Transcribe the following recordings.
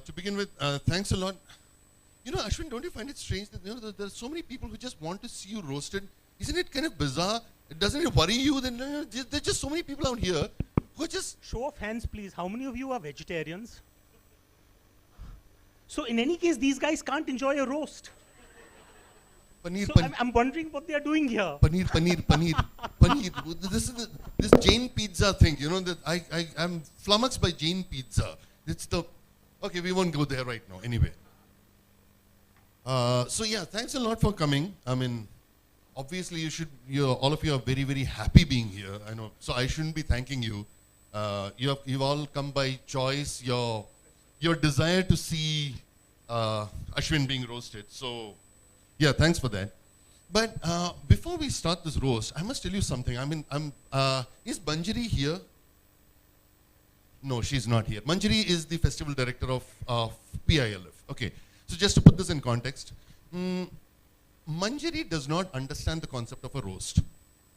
to begin with, thanks a lot. You know, Ashwin, don't you find it strange that there are so many people who just want to see you roasted? Isn't it kind of bizarre? Doesn't it worry you that there's just so many people out here who just... Show of hands, please. How many of you are vegetarians? So in any case, these guys can't enjoy a roast. Paneer, So I'm wondering what they are doing here. paneer. This Jain pizza thing, you know, that I'm flummoxed by Jain pizza. It's the... Okay, we won't go there right now, anyway. So yeah, thanks a lot for coming. I mean, obviously all of you are very, very happy being here. I know, so I shouldn't be thanking you. You've all come by choice, your desire to see Ashwin being roasted. So yeah, thanks for that. But before we start this roast, I must tell you something. I mean, is Manjari here? No, she's not here. Manjari is the festival director of PILF. Okay. So just to put this in context, Manjari does not understand the concept of a roast.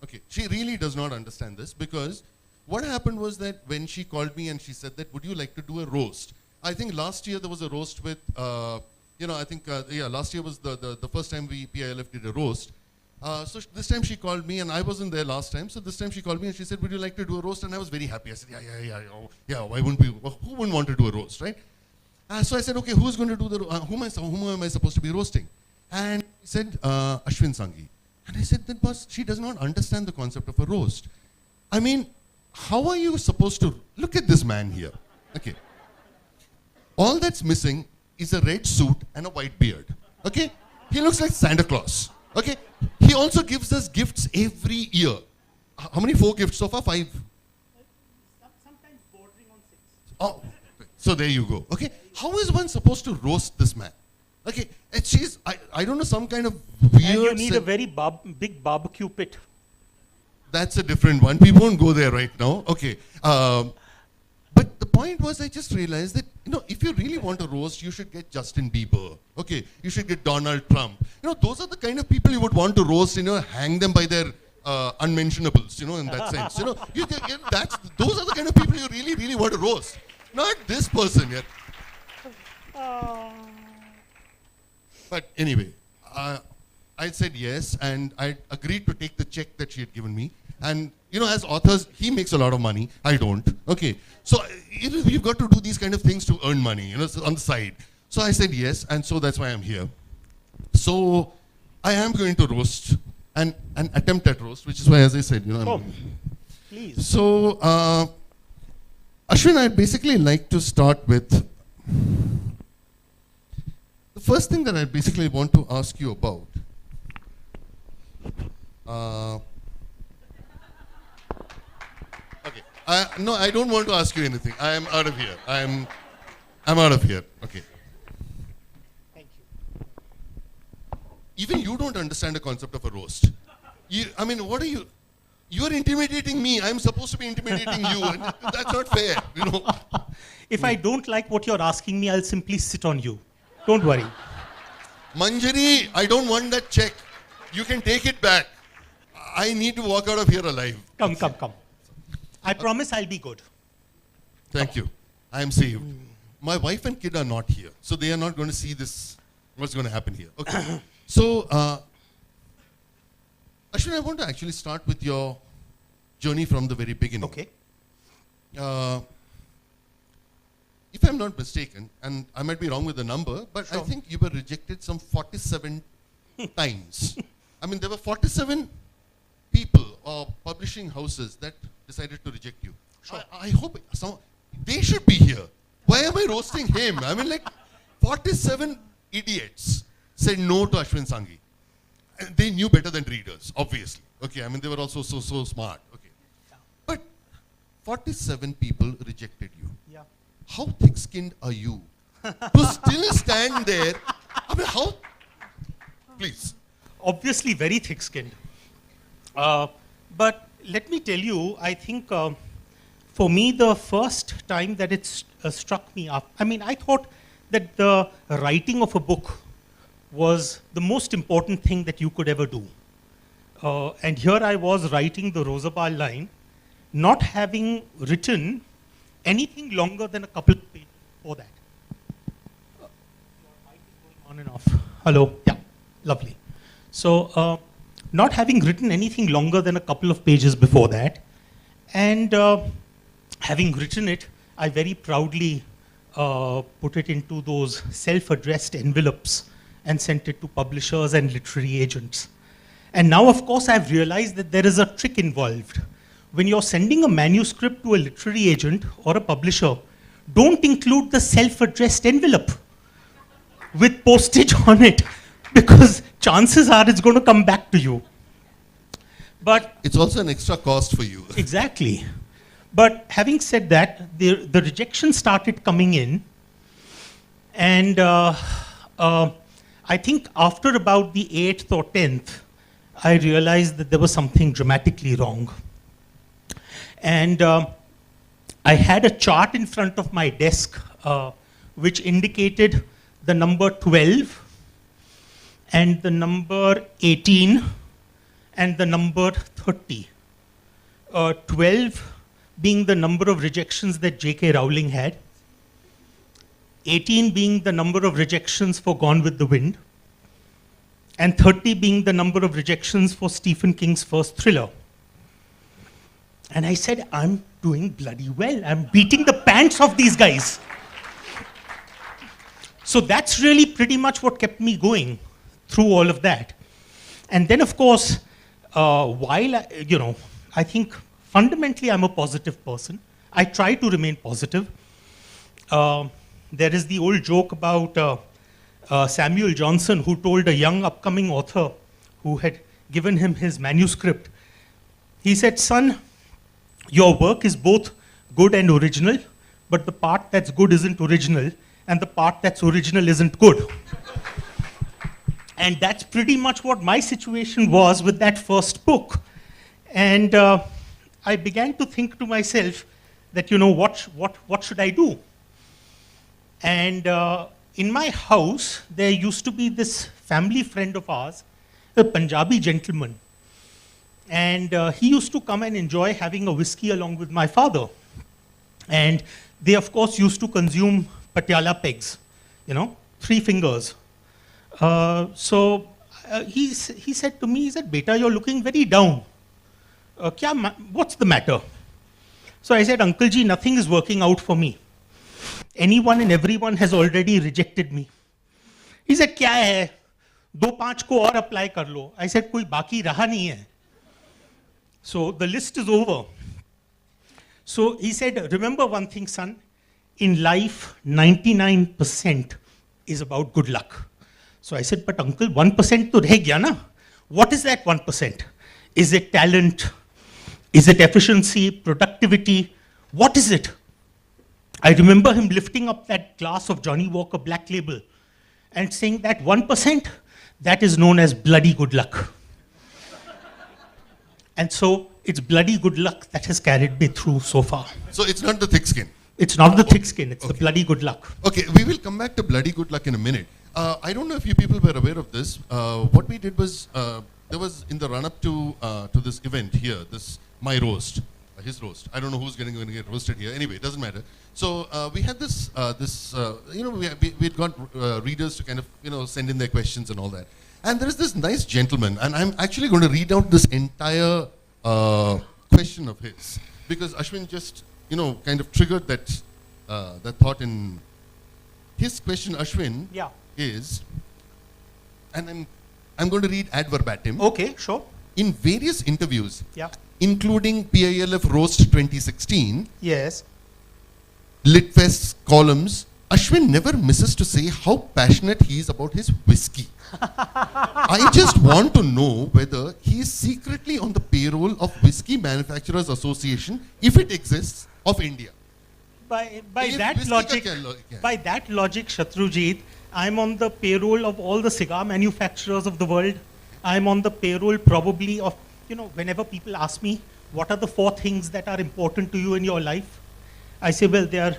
Okay, she really does not understand this, because what happened was that when she called me and she said that, would you like to do a roast? I think last year there was a roast with, last year was the first time PILF did a roast. So this time she called me, and I wasn't there last time, so this time she called me and she said, would you like to do a roast? And I was very happy. I said, yeah, why wouldn't we, who wouldn't want to do a roast, right? So I said, okay, who's going to do the, whom am I supposed to be roasting? And he said, Ashwin Sanghi. And I said, that boss, she does not understand the concept of a roast. I mean, how are you supposed to, look at this man here, okay. All that's missing is a red suit and a white beard, okay. He looks like Santa Claus, okay. He also gives us gifts every year. How many? 4 gifts so far? 5? Sometimes bordering on 6. Oh. So there you go, okay? How is one supposed to roast this man? Okay, and she's, I don't know, some kind of weird... And you need a very big barbecue pit. That's a different one. We won't go there right now, okay. But the point was, I just realized that, you know, if you really want to roast, you should get Justin Bieber, okay? You should get Donald Trump. You know, those are the kind of people you would want to roast, you know, hang them by their unmentionables, you know, in that sense. You know, those are the kind of people you really, really want to roast. Not this person yet. But anyway, I said yes, and I agreed to take the check that she had given me. And you know, as authors, he makes a lot of money. I don't. Okay, so you've got to do these kind of things to earn money, you know, on the side. So I said yes, and so that's why I'm here. So I am going to roast an attempt at roast, which is why, as I said, you know. Please. So. Ashwin, I'd basically like to start with the first thing that I basically want to ask you about. Okay. No, I don't want to ask you anything. I am out of here. I'm out of here. Okay. Thank you. Even you don't understand the concept of a roast. I mean, what are you? You're intimidating me. I'm supposed to be intimidating you. And that's not fair, you know. If I don't like what you're asking me, I'll simply sit on you. Don't worry. Manjari, I don't want that check. You can take it back. I need to walk out of here alive. Come. I promise I'll be good. Thank you. I am saved. My wife and kid are not here, so they are not going to see this, what's going to happen here. Okay. So, Ashwin, I want to actually start with your journey from the very beginning. Okay. If I'm not mistaken, and I might be wrong with the number, but sure. I think you were rejected some 47 times. I mean, there were 47 people or publishing houses that decided to reject you. Sure. I hope they should be here. Why am I roasting him? I mean, like, 47 idiots said no to Ashwin Sanghi. And they knew better than readers, obviously. Okay, I mean, they were also so smart. Okay. Yeah. But 47 people rejected you. Yeah. How thick-skinned are you to still stand there? I mean, how? Please. Obviously very thick-skinned. But let me tell you, I think for me, the first time that it struck me up, I mean, I thought that the writing of a book was the most important thing that you could ever do. And here I was writing the Rosabal line, not having written anything longer than a couple of pages before that. On and off. Hello. Yeah. Lovely. So, not having written anything longer than a couple of pages before that, and having written it, I very proudly put it into those self-addressed envelopes and sent it to publishers and literary agents. And now, of course, I've realized that there is a trick involved. When you're sending a manuscript to a literary agent or a publisher, don't include the self-addressed envelope with postage on it, because chances are it's going to come back to you. But It's also an extra cost for you. exactly. But having said that, the rejection started coming in, and I think after about the 8th or 10th, I realized that there was something dramatically wrong. And I had a chart in front of my desk which indicated the number 12 and the number 18 and the number 30. 12 being the number of rejections that J.K. Rowling had, 18 being the number of rejections for Gone with the Wind, and 30 being the number of rejections for Stephen King's first thriller. And I said, I'm doing bloody well. I'm beating the pants off these guys. So that's really pretty much what kept me going through all of that. And then, of course, I think fundamentally I'm a positive person. I try to remain positive. There is the old joke about Samuel Johnson, who told a young upcoming author who had given him his manuscript. He said, son, your work is both good and original, but the part that's good isn't original, and the part that's original isn't good. And that's pretty much what my situation was with that first book. And I began to think to myself that, what should I do? And in my house, there used to be this family friend of ours, a Punjabi gentleman. And he used to come and enjoy having a whiskey along with my father. And they, of course, used to consume Patiala pegs, 3 fingers. So he said to me, he said, Beta, you're looking very down. What's the matter? So I said, Uncle Ji, nothing is working out for me. Anyone and everyone has already rejected me. He said, क्या है? 2-5 को और apply कर लो. I said, कोई बाकी रहा नहीं है. So the list is over. So he said, remember one thing, son. In life, 99% is about good luck. So I said, but uncle, 1% to reh gaya na? What is that 1%? Is it talent? Is it efficiency, productivity? What is it? I remember him lifting up that glass of Johnny Walker Black Label and saying that 1%, that is known as bloody good luck. And so it's bloody good luck that has carried me through so far. So it's not the thick skin. It's not the thick skin, it's the bloody good luck. Okay, we will come back to bloody good luck in a minute. I don't know if you people were aware of this. What we did was, there was in the run-up to this event here, my roast, his roast. I don't know who's going to get roasted here. Anyway, it doesn't matter. So we had we'd got readers to kind of, send in their questions and all that. And there is this nice gentleman, and I'm actually going to read out this entire question of his, because Ashwin just, kind of triggered that thought in his question. Ashwin is, and I'm going to read ad verbatim. Okay, sure. In various interviews, including PILF Roast 2016, yes, Litfest columns, Ashwin never misses to say how passionate he is about his whiskey. I just want to know whether he is secretly on the payroll of Whiskey Manufacturers Association, if it exists, of India. By that logic, Shatrujit, I'm on the payroll of all the cigar manufacturers of the world. I'm on the payroll probably of, whenever people ask me, what are the 4 things that are important to you in your life? I say, well, there are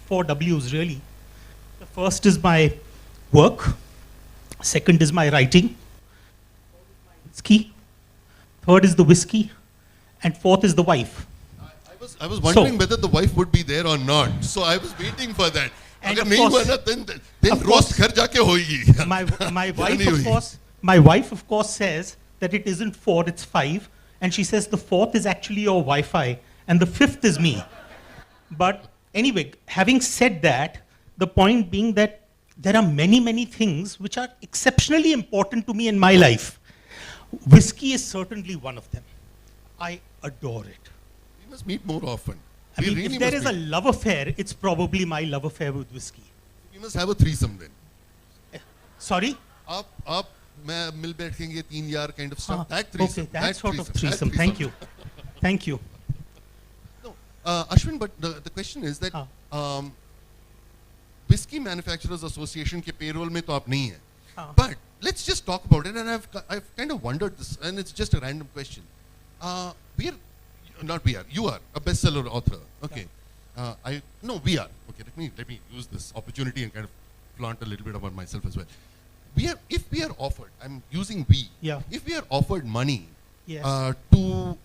4 W's really. The first is my work. Second is my writing. Whiskey. Third is the whiskey. And 4th is the wife. I was wondering whether the wife would be there or not. So I was waiting for that. And अगर of नहीं हुआ course, ना, then of roast course, घर जाके होगी. my wife नहीं of हुई. course, my wife of course says that it isn't 4, it's 5, and she says the 4th is actually your Wi-Fi and the 5th is me. But anyway, having said that, the point being that there are many things which are exceptionally important to me in my life. Whiskey is certainly one of them. I adore it. We must meet more often. I We mean, really if there must is a meet. love affair, it's probably my love affair with whiskey. We must have a threesome then. Sorry? आप मैं मिल बैठेंगे 3 यार kind of stuff. Ah, That threesome. okay, that sort of that threesome. Thank you. Thank you. No, Ashwin, but the question is that Whiskey Manufacturers Association के payroll में तो आप नहीं हैं. But let's just talk about it, and I've kind of wondered this, and it's just a random question. You are a bestseller author. Okay. We are. Okay, let me use this opportunity and kind of flaunt a little bit about myself as well. If we are offered, I'm using we. Yeah. If we are offered money Yes. to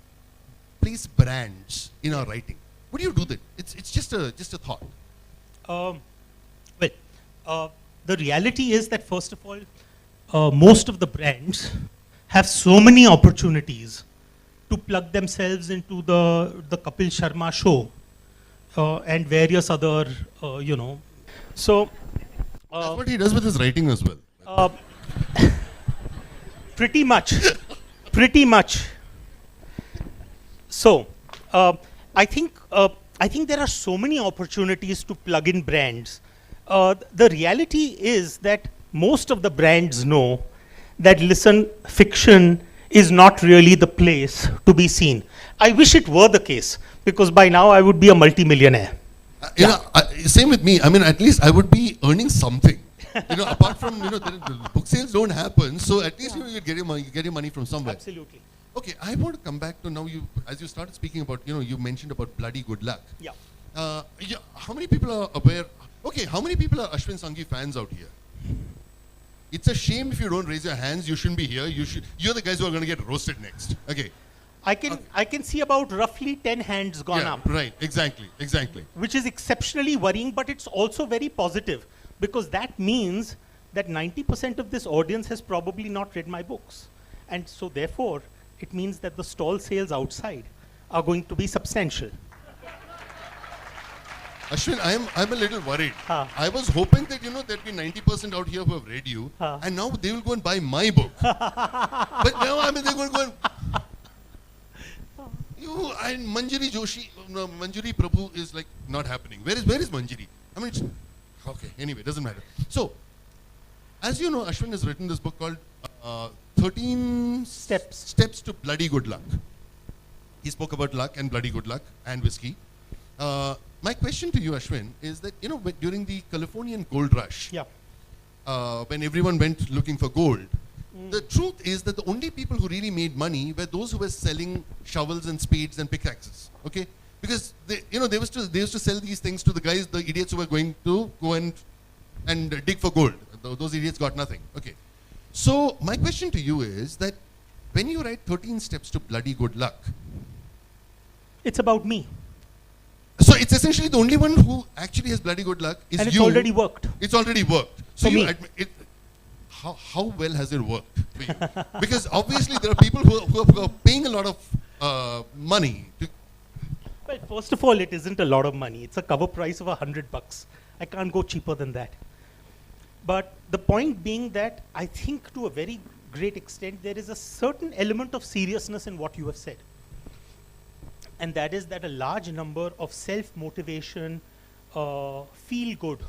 place brands in our writing, would you do that? It's just a thought. The reality is that first of all, most of the brands have so many opportunities to plug themselves into the Kapil Sharma show and various other, So, That's what he does with his writing as well. pretty much. So, I think there are so many opportunities to plug in brands. The reality is that most of the brands know that, listen, fiction is not really the place to be seen. I wish it were the case, because by now I would be a multimillionaire. Same with me. I mean, at least I would be earning something. Apart from, the book sales don't happen, so at least you get your money from somewhere. Absolutely. Okay, I want to come back to now. As you started speaking about, you mentioned about Bloody Good Luck. Yeah. How many people are aware? Okay, how many people are Ashwin Sanghi fans out here? It's a shame if you don't raise your hands. You shouldn't be here. You're the guys who are going to get roasted next. Okay. I can see about roughly 10 hands gone up. Right. Exactly. Which is exceptionally worrying, but it's also very positive, because that means that 90% of this audience has probably not read my books. And so therefore, it means that the stall sales outside are going to be substantial. Ashwin, I'm a little worried. Huh. I was hoping that there'd be 90% out here who have read you, and now they will go and buy my book. But now they're going to go and you and Manjari Joshi, Manjari Prabhu is like not happening. Where is Manjari? I mean, okay. Anyway, doesn't matter. So, as you know, Ashwin has written this book called 13 Steps to Bloody Good Luck. He spoke about luck and bloody good luck and whiskey. My question to you, Ashwin, is that during the Californian gold rush, when everyone went looking for gold, the truth is that the only people who really made money were those who were selling shovels and spades and pickaxes. Okay, because they used to sell these things to the guys, the idiots who were going to go and dig for gold. Those idiots got nothing. Okay, so my question to you is that when you write 13 Steps to Bloody Good Luck, It's about me. So it's essentially the only one who actually has bloody good luck is you. And it's already worked. It's already worked. So For you me. admit it. How well has it worked for you? Because obviously there are people who are paying a lot of money. Well, first of all, it isn't a lot of money. It's a cover price of $100. I can't go cheaper than that. But the point being that I think to a very great extent there is a certain element of seriousness in what you have said. And that is that a large number of self-motivation, feel-good,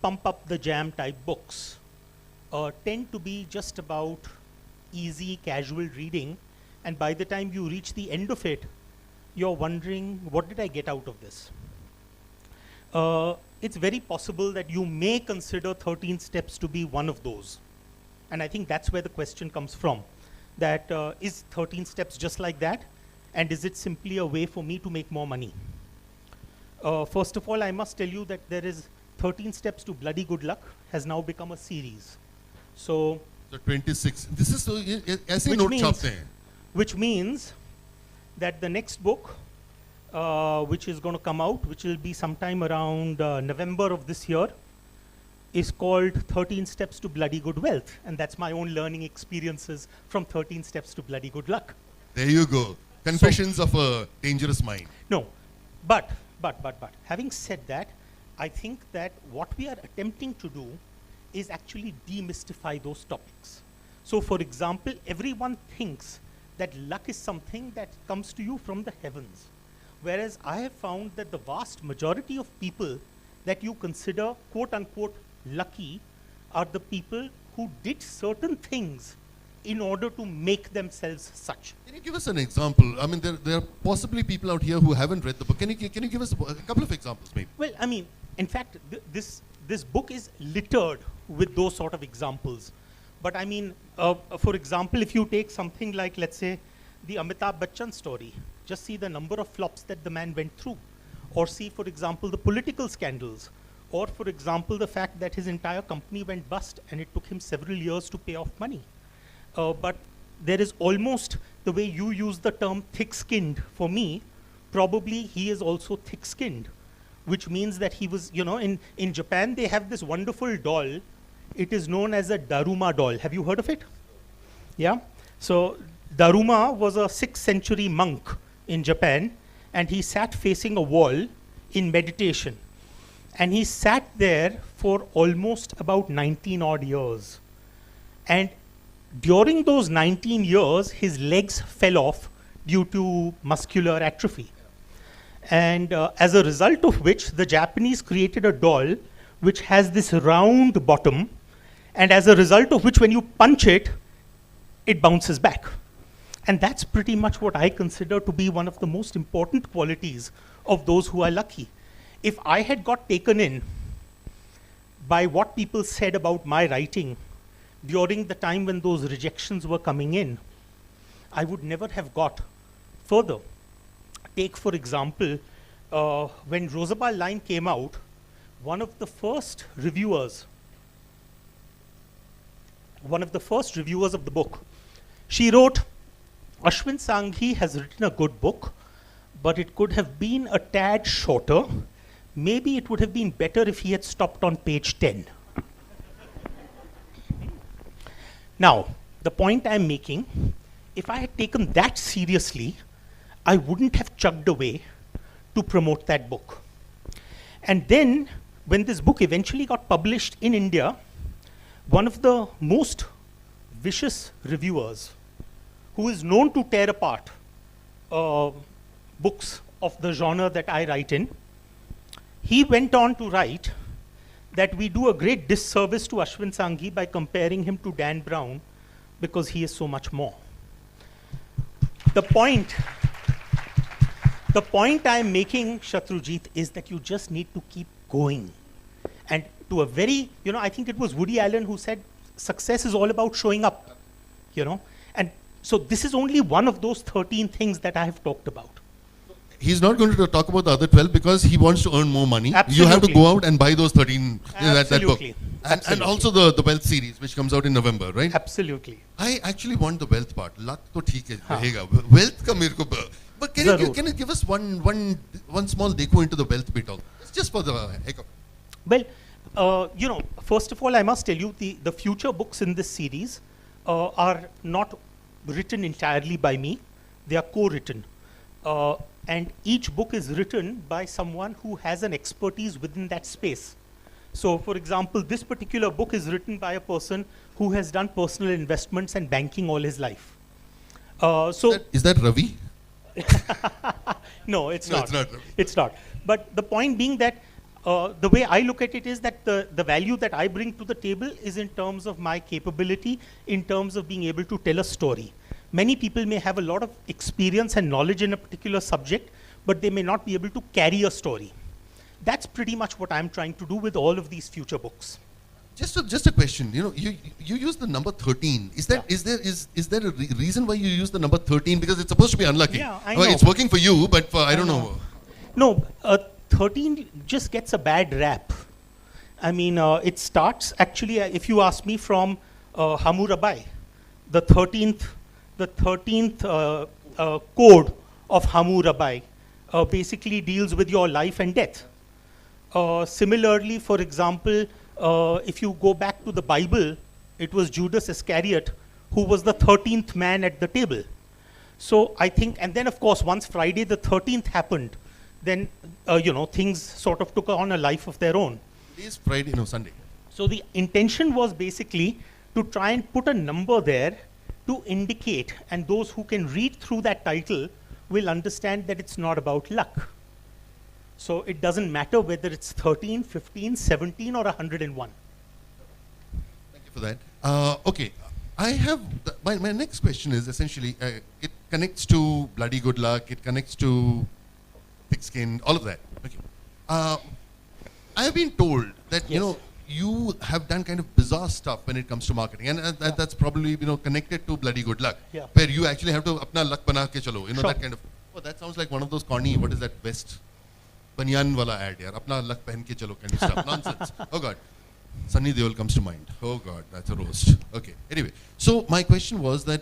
pump up the jam type books tend to be just about easy, casual reading. And by the time you reach the end of it, you're wondering, what did I get out of this? It's very possible that you may consider 13 Steps to be one of those. And I think that's where the question comes from. That is 13 Steps just like that? And is it simply a way for me to make more money? First of all, I must tell you that there is 13 Steps to Bloody Good Luck has now become a series. So 26. This is ऐसे note छापते हैं. Which means that the next book which is going to come out, which will be sometime around November of this year, is called 13 Steps to Bloody Good Wealth. And that's my own learning experiences from 13 Steps to Bloody Good Luck. There you go. Confessions of a dangerous mind. No, but, having said that, I think that what we are attempting to do is actually demystify those topics. So for example, everyone thinks that luck is something that comes to you from the heavens. Whereas I have found that the vast majority of people that you consider quote unquote lucky are the people who did certain things in order to make themselves such. Can you give us an example? I mean, there are possibly people out here who haven't read the book. Can you give us a couple of examples, maybe? Well, I mean, in fact, this book is littered with those sort of examples. But I mean, for example, if you take something like, let's say, the Amitabh Bachchan story, just see the number of flops that the man went through. Or see, for example, the political scandals. Or, for example, the fact that his entire company went bust and it took him several years to pay off money. But there is almost, the way you use the term thick-skinned, for me, probably he is also thick-skinned, which means that he was, you know, in Japan, they have this wonderful doll. It is known as a Daruma doll. Have you heard of it? Yeah? So Daruma was a 6th century monk in Japan, and he sat facing a wall in meditation. And he sat there for almost about 19 odd years. And during those 19 years, his legs fell off due to muscular atrophy. And as a result of which, the Japanese created a doll which has this round bottom, and as a result of which, when you punch it, it bounces back. And that's pretty much what I consider to be one of the most important qualities of those who are lucky. If I had got taken in by what people said about my writing during the time when those rejections were coming in, I would never have got further. Take, for example, when Rosabal Line came out, one of the first reviewers of the book, she wrote, Ashwin Sanghi has written a good book, but it could have been a tad shorter. Maybe it would have been better if he had stopped on page 10. Now, the point I'm making, if I had taken that seriously, I wouldn't have chugged away to promote that book. And then, when this book eventually got published in India, one of the most vicious reviewers, who is known to tear apart books of the genre that I write in, he went on to write that we do a great disservice to Ashwin Sanghi by comparing him to Dan Brown because he is so much more. The point I'm making, Shatrujit, is that you just need to keep going. And to a very, you know, I think it was Woody Allen who said, success is all about showing up, you know. And so this is only one of those 13 things that I have talked about. He's not going to talk about the other 12 because he wants to earn more money. Absolutely. You have to go out and buy those 13, that book. And also the Wealth series, which comes out in November, right? Absolutely. I actually want the wealth part. Luck to theek hai, rahega. Wealth ka mere ko. But can you give us one small deco into the wealth bit also? It's just for the heck of it. Well, you know, first of all, I must tell you, the future books in this series are not written entirely by me. They are co-written. And each book is written by someone who has an expertise within that space. So, for example, this particular book is written by a person who has done personal investments and banking all his life. Is that Ravi? No, it's No, not. it's not Ravi. It's not. But the point being that the way I look at it is that the value that I bring to the table is in terms of my capability, in terms of being able to tell a story. Many people may have a lot of experience and knowledge in a particular subject, but they may not be able to carry a story. That's pretty much what I'm trying to do with all of these future books. Just a question. You know, you use the number 13. Is there a reason why you use the number 13? Because it's supposed to be unlucky. Yeah, I well, know. it's working for you, but for I don't know. No, 13 just gets a bad rap. I mean, it starts actually, if you ask me, from Hammurabi, the 13th code of Hammurabi, basically deals with your life and death. Similarly, for example, if you go back to the Bible, it was Judas Iscariot who was the 13th man at the table. So I think, and then of course, once Friday the 13th happened, then, things sort of took on a life of their own. It is Friday, no, Sunday. So the intention was basically to try and put a number there to indicate, and those who can read through that title will understand that it's not about luck. So it doesn't matter whether it's 13, 15, 17, or 101. Thank you for that. Okay, I have, my next question is essentially, it connects to bloody good luck, it connects to thick skin, all of that. Okay. I have been told that, Yes. you have done kind of bizarre stuff when it comes to marketing, and that's probably, connected to bloody good luck, Yeah. where you actually have to apna luck bana ke chalo, Sure. that kind of, oh, that sounds like one of those corny, what is that, West banyan wala ad, yaar, apna luck pehan ke chalo kind of stuff, nonsense. Oh God. Sunny Deol comes to mind. Oh God, that's a roast. Okay, anyway, so my question was that,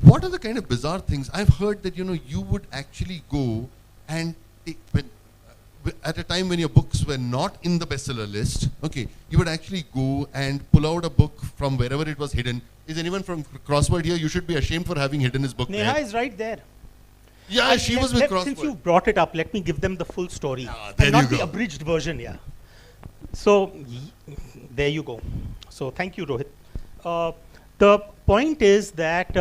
what are the kind of bizarre things? I've heard that, you would actually go and at a time when your books were not in the bestseller list, okay, you would actually go and pull out a book from wherever it was hidden. Is anyone from Crossword here? You should be ashamed for having hidden his book Neha there. is right there. Yeah, she was with Since you Crossword. brought it up, let me give them the full story. there And not you the go. abridged version, yeah. So, there you go. So, thank you, Rohit. The point is that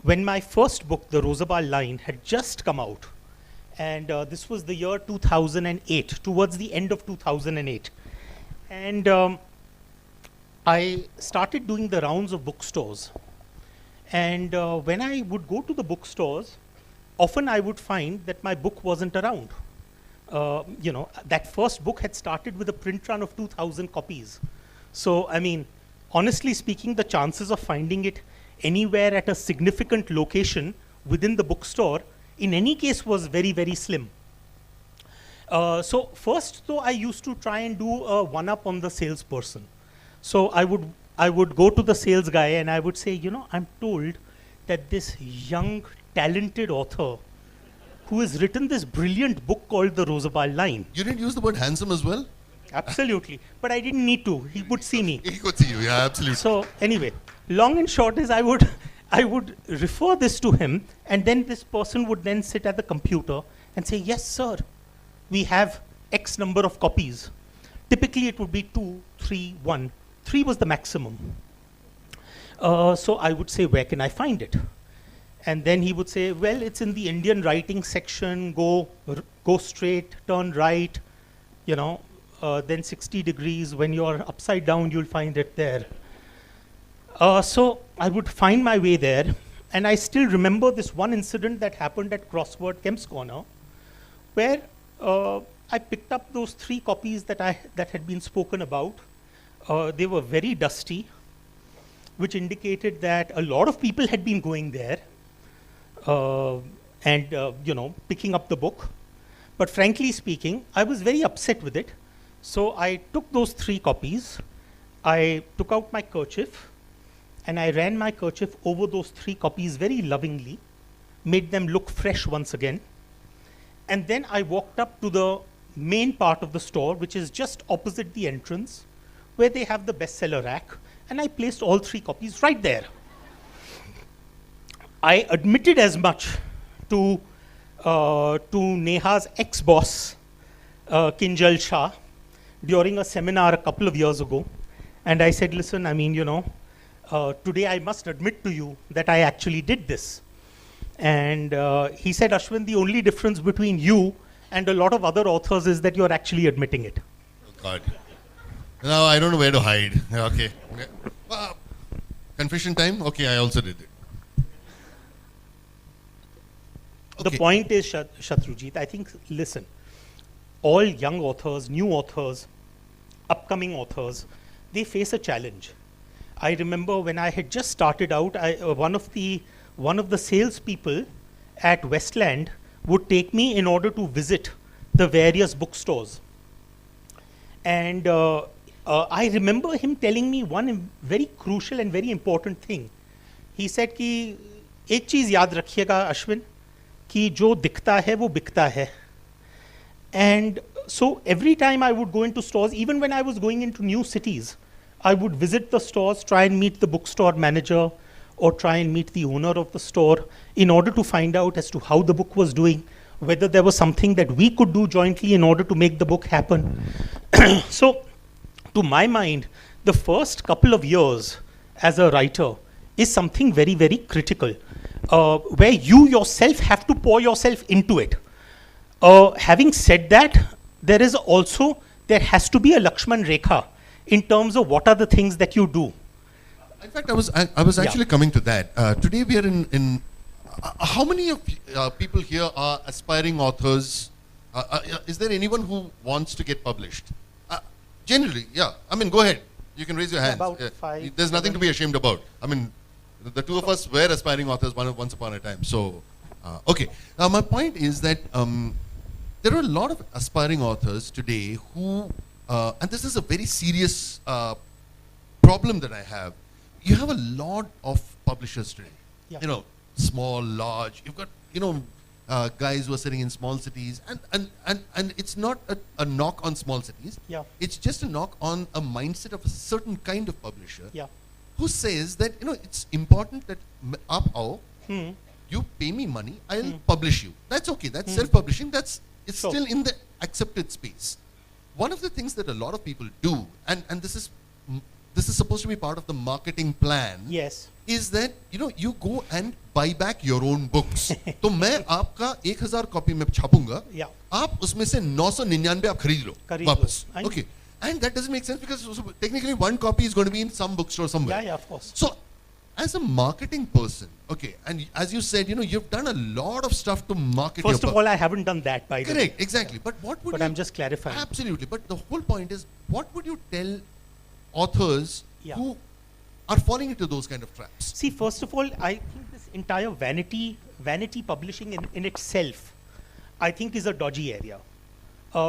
when my first book, The Rosabal Line, had just come out, and this was the year 2008, towards the end of 2008. And I started doing the rounds of bookstores. And when I would go to the bookstores, often I would find that my book wasn't around. That first book had started with a print run of 2,000 copies. So, I mean, honestly speaking, the chances of finding it anywhere at a significant location within the bookstore, in any case, was very, very slim. So first, though, I used to try and do a one-up on the salesperson. So I would go to the sales guy and I would say, I'm told that this young, talented author who has written this brilliant book called The Rosabal Line. You didn't use the word handsome as well? Absolutely. But I didn't need to. He would see me. He could see you, yeah, absolutely. So anyway, long and short is I would refer this to him, and then this person would then sit at the computer and say, yes, sir, we have X number of copies. Typically it would be 2, 3, 1. 3 was the maximum. So I would say, where can I find it? And then he would say, well, it's in the Indian writing section, go straight, turn right, then 60 degrees. When you're upside down, you'll find it there. So I would find my way there, and I still remember this one incident that happened at Crossword Kemp's Corner, where I picked up those 3 copies that had been spoken about. They were very dusty, which indicated that a lot of people had been going there and picking up the book. But frankly speaking, I was very upset with it. So I took those 3 copies, I took out my kerchief, and I ran my kerchief over those 3 copies very lovingly, made them look fresh once again. And then I walked up to the main part of the store, which is just opposite the entrance, where they have the bestseller rack, and I placed all 3 copies right there. I admitted as much to Neha's ex-boss, Kinjal Shah, during a seminar a couple of years ago. And I said, listen, today I must admit to you that I actually did this. And he said, Ashwin, the only difference between you and a lot of other authors is that you're actually admitting it. Oh God. Now I don't know where to hide. Okay. Confession time? Okay, I also did it. The point is, Shatrujit, I think, listen, all young authors, new authors, upcoming authors, they face a challenge. I remember when I had just started out, one of the salespeople at Westland would take me in order to visit the various bookstores. And I remember him telling me one very crucial and very important thing. He said कि एक चीज़ याद रखिएगा अश्विन कि जो दिखता है वो बिकता है. And so every time I would go into stores, even when I was going into new cities, I would visit the stores, try and meet the bookstore manager, or try and meet the owner of the store in order to find out as to how the book was doing, whether there was something that we could do jointly in order to make the book happen. So, to my mind, the first couple of years as a writer is something very, very critical, where you yourself have to pour yourself into it. Having said that, there has to be a Lakshman Rekha in terms of what are the things that you do. In fact, I was actually coming to that. Today we are in how many of people here are aspiring authors? Is there anyone who wants to get published? Generally, yeah. I mean, go ahead. You can raise your hands. About 5, There's nothing 7. to be ashamed about. I mean, the two of us were aspiring authors once upon a time. So, okay. Now, my point is that there are a lot of aspiring authors today who, and this is a very serious problem that I have. You have a lot of publishers today. Yeah. You know, small, large. You've got, guys who are sitting in small cities, and it's not a knock on small cities. Yeah. It's just a knock on a mindset of a certain kind of publisher Yeah. who says that it's important that aap aao, Hmm. you pay me money, I'll publish you. That's okay. That's self-publishing. It's Sure. still in the accepted space. One of the things that a lot of people do, and this is supposed to be part of the marketing plan, Yes. is that you go and buy back your own books. तो मैं आपका 1000 copy में छापूंगा, Yeah. आप उसमें से 999 आप खरीद लो खरीद लो. वापस. I know. Okay, and that doesn't make sense because technically one copy is going to be in some bookstore somewhere. Yeah, of course. So, as a marketing person, okay, and as you said, you've done a lot of stuff to market First your of book. all, I haven't done that, by the way. Correct, exactly. But what would But you... I'm just clarifying. Absolutely. But the whole point is, what would you tell authors Yeah. who are falling into those kind of traps? See, first of all, I think this entire vanity publishing in itself, I think is a dodgy area.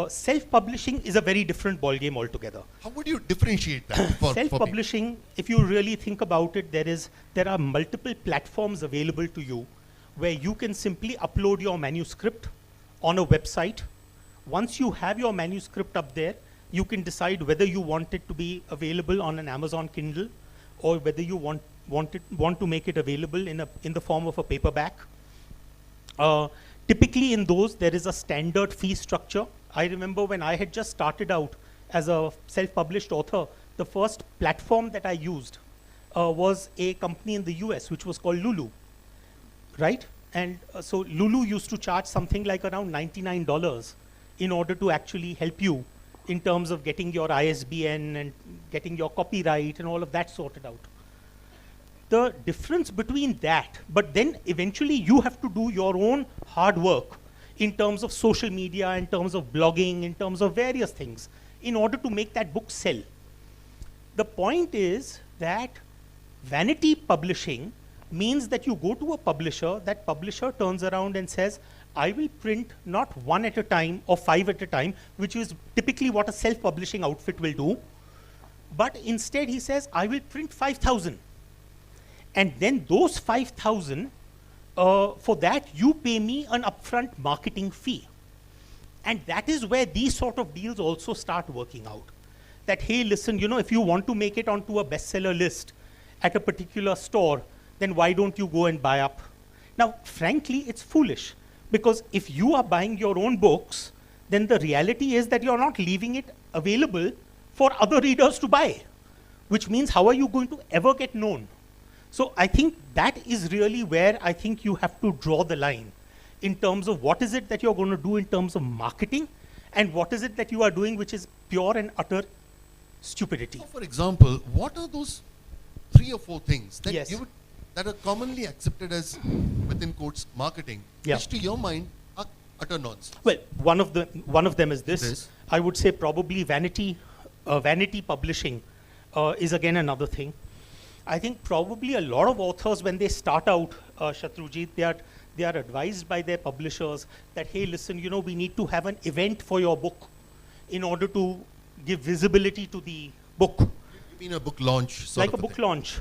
Self-publishing is a very different ballgame altogether. How would you differentiate that for people? Self-publishing, if you really think about it, there are multiple platforms available to you where you can simply upload your manuscript on a website. Once you have your manuscript up there, you can decide whether you want it to be available on an Amazon Kindle or whether you want to make it available in the form of a paperback. Typically in those, there is a standard fee structure. I remember when I had just started out as a self-published author, the first platform that I used was a company in the US, which was called Lulu, right? And so Lulu used to charge something like around $99 in order to actually help you in terms of getting your ISBN and getting your copyright and all of that sorted out. The difference between that, but then eventually you have to do your own hard work in terms of social media, in terms of blogging, in terms of various things, in order to make that book sell. The point is that vanity publishing means that you go to a publisher, that publisher turns around and says, I will print not 1 at a time or 5 at a time, which is typically what a self-publishing outfit will do, but instead he says, I will print 5,000. And then those 5,000, for that you pay me an upfront marketing fee. And that is where these sort of deals also start working out. That, hey, listen, if you want to make it onto a bestseller list at a particular store, then why don't you go and buy up? Now, frankly, it's foolish, because if you are buying your own books, then the reality is that you're not leaving it available for other readers to buy, which means how are you going to ever get known? So I think that is really where I think you have to draw the line in terms of what is it that you're going to do in terms of marketing and what is it that you are doing which is pure and utter stupidity. So for example, what are those 3 or 4 things that Yes. that are commonly accepted as, within quotes, marketing, Yeah. which to your mind are utter nonsense? Well, one of them is this. This. I would say probably vanity publishing is again another thing. I think probably a lot of authors, when they start out, Shatrujit, they are advised by their publishers that, hey, listen, we need to have an event for your book in order to give visibility to the book. You mean a book launch? Like a book launch.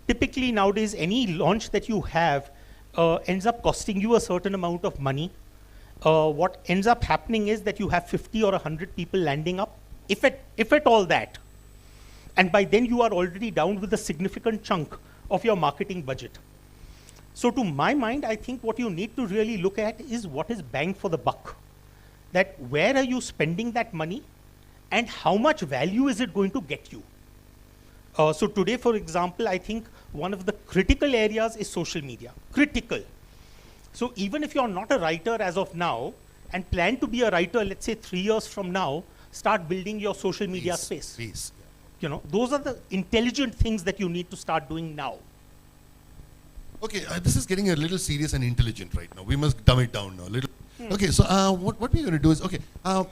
Typically nowadays, any launch that you have ends up costing you a certain amount of money. What ends up happening is that you have 50 or 100 people landing up, if at all that. And by then you are already down with a significant chunk of your marketing budget. So to my mind, I think what you need to really look at is what is bang for the buck. That where are you spending that money and how much value is it going to get you? So today, for example, I think one of the critical areas is social media. Critical. So even if you're not a writer as of now and plan to be a writer, let's say 3 years from now, start building your social media space. Please. You know, those are the intelligent things that you need to start doing now. Okay, this is getting a little serious and intelligent right now. We must dumb it down now a little. Okay, so what we're going to do is,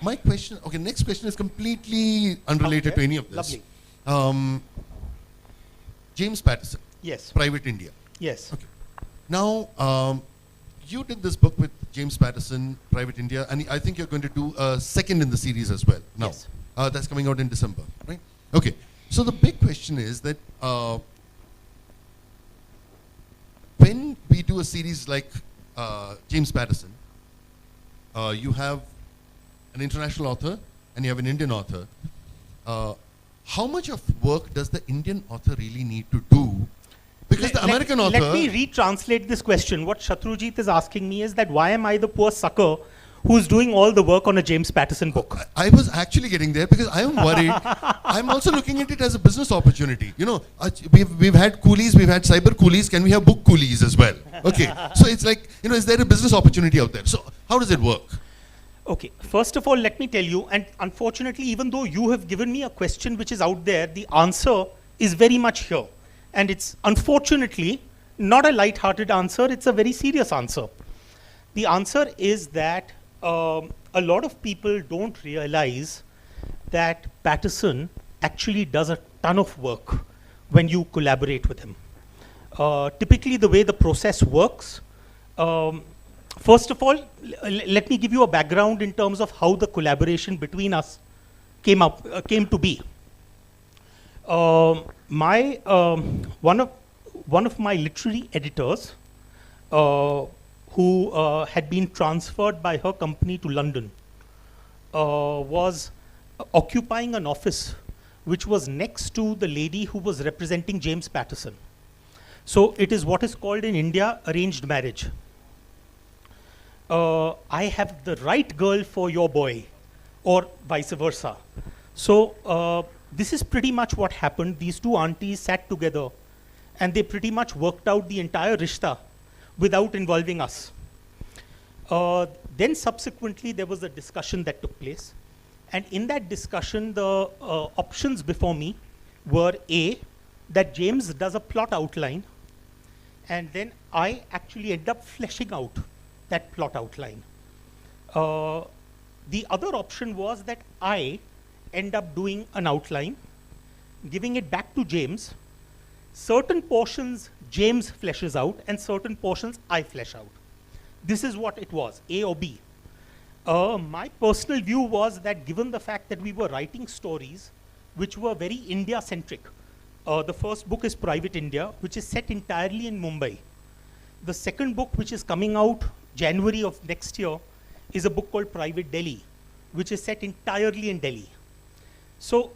my question, next question is completely unrelated to any of this. Lovely. James Patterson. Yes. Private India. Yes. Okay. Now, you did this book with James Patterson, Private India, and I think you're going to do a second in the series as well. Now, Yes. That's coming out in December, right? Okay. So the big question is that when we do a series like James Patterson, you have an international author and you have an Indian author. How much of work does the Indian author really need to do? Because the American author... Let me retranslate this question. What Shatrujit is asking me is that why am I the poor sucker who's doing all the work on a James Patterson book? I was actually getting there because I am worried. I'm also looking at it as a business opportunity. You know, we've had coolies, we've had cyber coolies. Can we have book coolies as well? Okay. So it's like, you know, is there a business opportunity out there? So how does it work? Okay, first of all, let me tell you, and unfortunately, even though you have given me a question which is out there, the answer is very much here. And it's unfortunately not a light-hearted answer, it's a very serious answer. The answer is that a lot of people don't realize that Patterson actually does a ton of work when you collaborate with him. Typically, the way the process works, first of all, let me give you a background in terms of how the collaboration between us came to be. One of my literary editors, who had been transferred by her company to London, was occupying an office which was next to the lady who was representing James Patterson. So it is what is called in India arranged marriage. I have the right girl for your boy, or vice versa. So this is pretty much what happened. These two aunties sat together and they pretty much worked out the entire rishta without involving us. Then subsequently there was a discussion that took place, and in that discussion the options before me were A, that James does a plot outline, and then I actually end up fleshing out that plot outline. The other option was that I end up doing an outline, giving it back to James. Certain portions James fleshes out and certain portions I flesh out. This is what it was, A or B. My personal view was that given the fact that we were writing stories which were very India-centric, the first book is Private India, which is set entirely in Mumbai. The second book, which is coming out January of next year, is a book called Private Delhi, which is set entirely in Delhi. So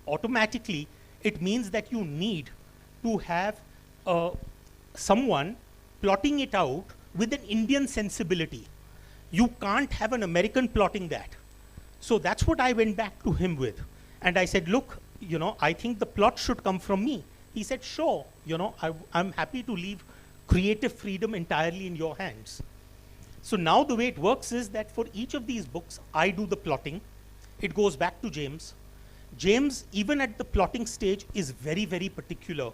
automatically, it means that you need to have someone plotting it out with an Indian sensibility. You can't have an American plotting that. So that's what I went back to him with. And I said, look, you know, I think the plot should come from me. He said, sure, you know, I'm happy to leave creative freedom entirely in your hands. So now the way it works is that for each of these books, I do the plotting. It goes back to James. James, even at the plotting stage, is very, very particular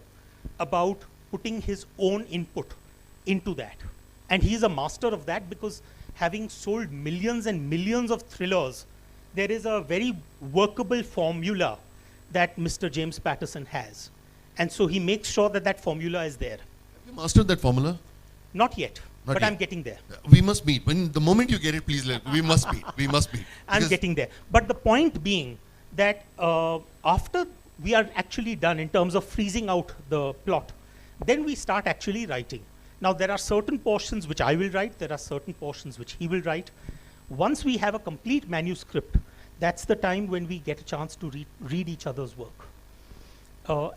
about putting his own input into that. And he's a master of that because having sold millions and millions of thrillers, there is a very workable formula that Mr. James Patterson has. And so he makes sure that that formula is there. Have you mastered that formula? Not yet, Not but yet. I'm getting there. We must meet. The moment you get it, please we must meet. We must meet. I'm getting there. But the point being that after we are actually done in terms of freezing out the plot, then we start actually writing. Now, there are certain portions which I will write, there are certain portions which he will write. Once we have a complete manuscript, that's the time when we get a chance to read each other's work.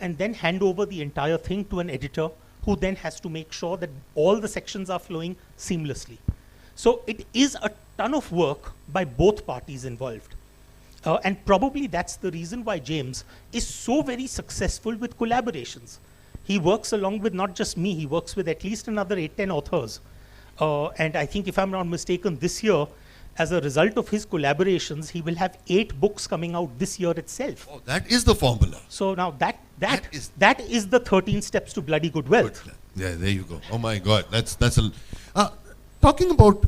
And then hand over the entire thing to an editor who then has to make sure that all the sections are flowing seamlessly. So it is a ton of work by both parties involved. And probably that's the reason why James is so very successful with collaborations. He works along with not just me, he works with at least another 8-10 authors. And I think if I'm not mistaken, this year, as a result of his collaborations, he will have 8 books coming out this year itself. Oh, that is the formula. So now that is the 13 steps to bloody good wealth. Good. Yeah, there you go. Oh my God, that's a. Talking about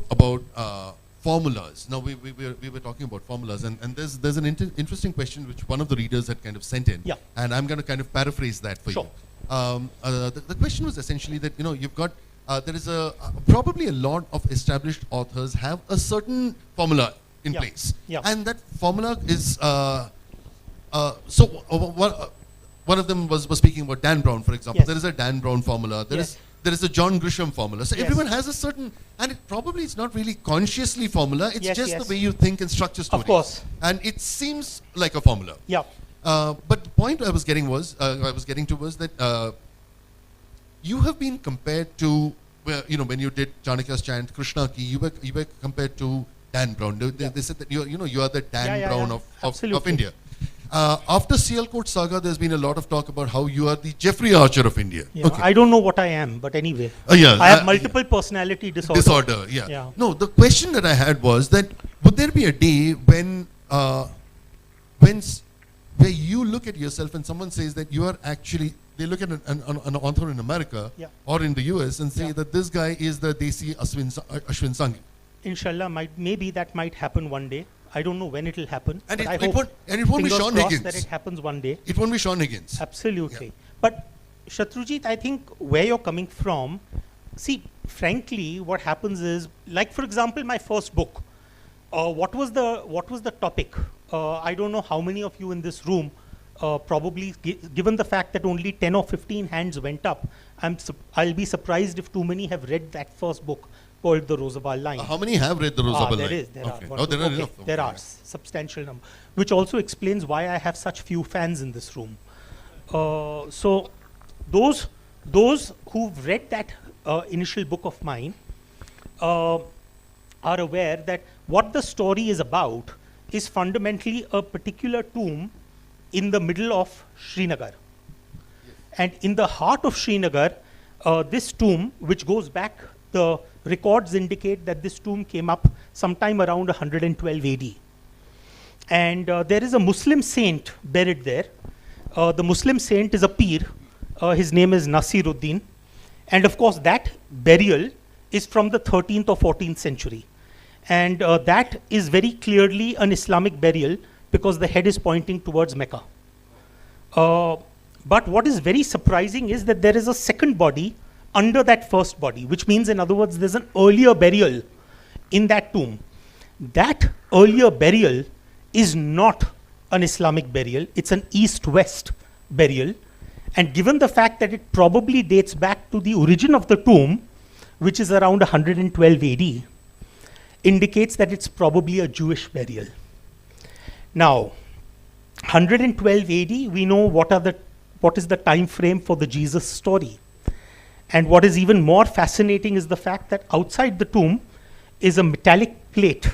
formulas. Now we were talking about formulas, and there's an interesting question which one of the readers had kind of sent in. Yeah. And I'm going to kind of paraphrase that for Sure. you. The question was essentially that you've got there is probably a lot of established authors have a certain formula in Yeah. place, Yeah. and that formula is one of them was speaking about Dan Brown, for example. Yes. There is a Dan Brown formula. Yes. There is a John Grisham formula. So Yes. everyone has a certain, and it probably is not really consciously formula. It's Yes, just yes. the way you think and structure stories. Of course. And it seems like a formula. Yeah. But the point I was getting to was that you have been compared to, when you did Chanakya's Chant, Krishna Ki, you were compared to Dan Brown. They said that you are the Dan Brown of Absolutely. India. After Sialkot Saga, there's been a lot of talk about how you are the Jeffrey Archer of India. Yeah, Okay. I don't know what I am, but anyway. Yeah, I have multiple personality disorder. Yeah. Yeah. No, the question that I had was that would there be a day when where you look at yourself and someone says that you are actually, they look at an author in America Yeah. or in the US and say Yeah. that this guy is the Desi Ashwin Sanghi. Inshallah, maybe that might happen one day. I don't know when it will happen. And but it I won't- hope, and it won't be fingers Sean crossed Higgins. that it happens one day. It won't be Sean Higgins. Absolutely. Yeah. But Shatrujit, I think where you're coming from, see, frankly, what happens is, like for example, my first book. What was the topic? I don't know how many of you in this room, probably given the fact that only 10 or 15 hands went up, I'll be surprised if too many have read that first book called The Rosabal Line. How many have read the Rosabal Line? There Okay. are. Oh, there are Okay, enough. There Okay. are substantial number, which also explains why I have such few fans in this room. So those who've read that initial book of mine are aware that what the story is about is fundamentally a particular tomb in the middle of Srinagar. And in the heart of Srinagar, this tomb, which goes back, the records indicate that this tomb came up sometime around 112 AD. And there is a Muslim saint buried there. The Muslim saint is a Pir. His name is Nasiruddin. And of course, that burial is from the 13th or 14th century. And that is very clearly an Islamic burial because the head is pointing towards Mecca. But what is very surprising is that there is a second body under that first body, which means, in other words, there's an earlier burial in that tomb. That earlier burial is not an Islamic burial, it's an east-west burial. And given the fact that it probably dates back to the origin of the tomb, which is around 112 AD, indicates that it's probably a Jewish burial. Now, 112 AD, we know what is the time frame for the Jesus story. And what is even more fascinating is the fact that outside the tomb is a metallic plate,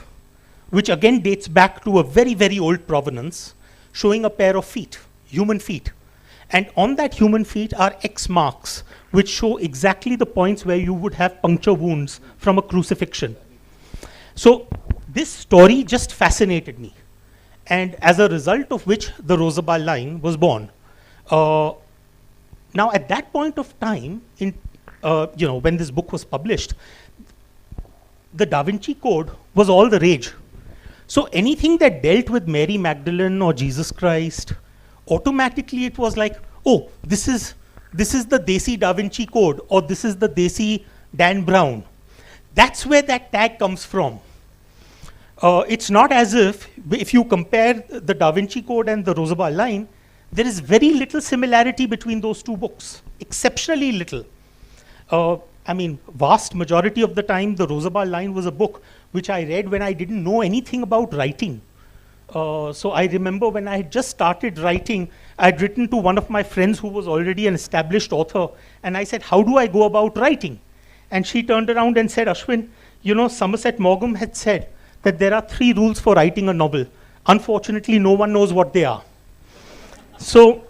which again dates back to a very, very old provenance, showing a pair of feet, human feet. And on that human feet are X marks, which show exactly the points where you would have puncture wounds from a crucifixion. So this story just fascinated me. And as a result of which the Rosabal Line was born. Now at that point of time, when this book was published, the Da Vinci Code was all the rage. So anything that dealt with Mary Magdalene or Jesus Christ, automatically it was like, oh, this is the Desi Da Vinci Code, or this is the Desi Dan Brown. That's where that tag comes from. It's not as if you compare the Da Vinci Code and the Rosabal Line, there is very little similarity between those two books, exceptionally little. I mean, vast majority of the time, the Rosabal line was a book which I read when I didn't know anything about writing. So I remember when I had just started writing, I had written to one of my friends who was already an established author, and I said, how do I go about writing? And she turned around and said, Ashwin, you know, Somerset Maugham had said that there are 3 rules for writing a novel. Unfortunately, no one knows what they are. So